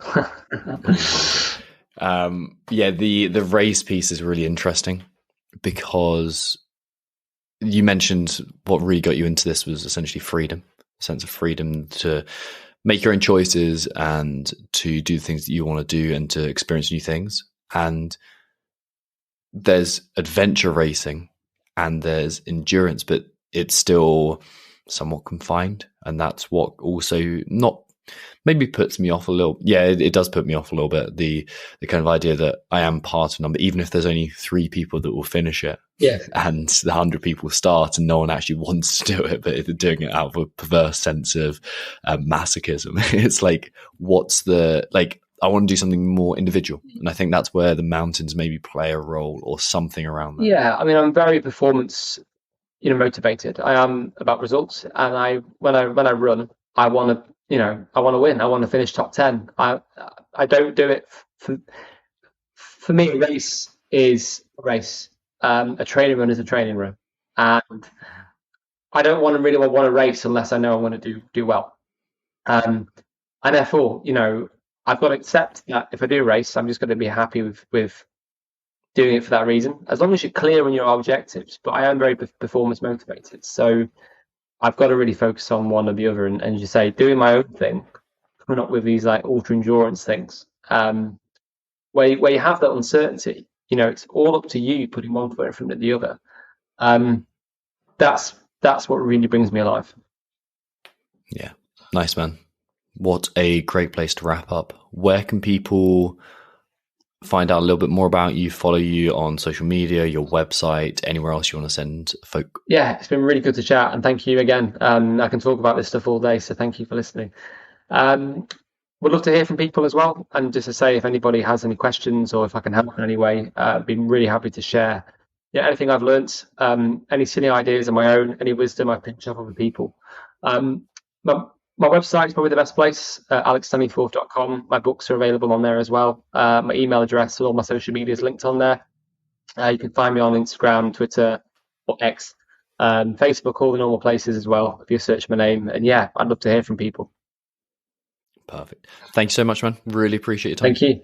Speaker 2: Yeah, the race piece is really interesting because you mentioned what really got you into this was essentially freedom, a sense of freedom to make your own choices and to do the things that you want to do and to experience new things. And there's adventure racing and there's endurance, but it's still somewhat confined. And that's what also not maybe puts me off a little. Yeah, it does put me off a little bit. The kind of idea that I am part of a number, even if there's only 3 people that will finish it.
Speaker 1: Yeah.
Speaker 2: And the 100 people start and no one actually wants to do it, but they're doing it out of a perverse sense of masochism. It's like, I want to do something more individual. And I think that's where the mountains maybe play a role or something around that.
Speaker 1: Yeah, I mean, I'm very performance, motivated. I am about results, and when I run, I want to, I want to win. I want to finish top 10. I don't do it for me. A race is a race. A training run is a training run, and I don't want to race unless I know I want to do well. And therefore, I've got to accept that if I do race, I'm just going to be happy with doing it for that reason, as long as you're clear on your objectives. But I am very performance motivated, so I've got to really focus on one or the other, and as you say, doing my own thing, coming up with these like ultra endurance things, where you have that uncertainty. It's all up to you putting one foot in front of the other. That's what really brings me alive.
Speaker 2: Yeah, nice, man. What a great place to wrap up. Where can people find out a little bit more about you, follow you on social media, your website, anywhere else you want to send folk?
Speaker 1: Yeah, it's been really good to chat, and thank you again. I can talk about this stuff all day, so thank you for listening. Would love to hear from people as well, and just to say, if anybody has any questions or if I can help in any way, I've been really happy to share anything I've learnt, any silly ideas of my own, any wisdom I've picked up other people. My website is probably the best place, alexstaniforth.com. My books are available on there as well. My email address and all my social media is linked on there. You can find me on Instagram, Twitter, or X, Facebook, all the normal places as well, if you search my name. And yeah, I'd love to hear from people.
Speaker 2: Perfect. Thank you so much, man. Really appreciate your time.
Speaker 1: Thank you.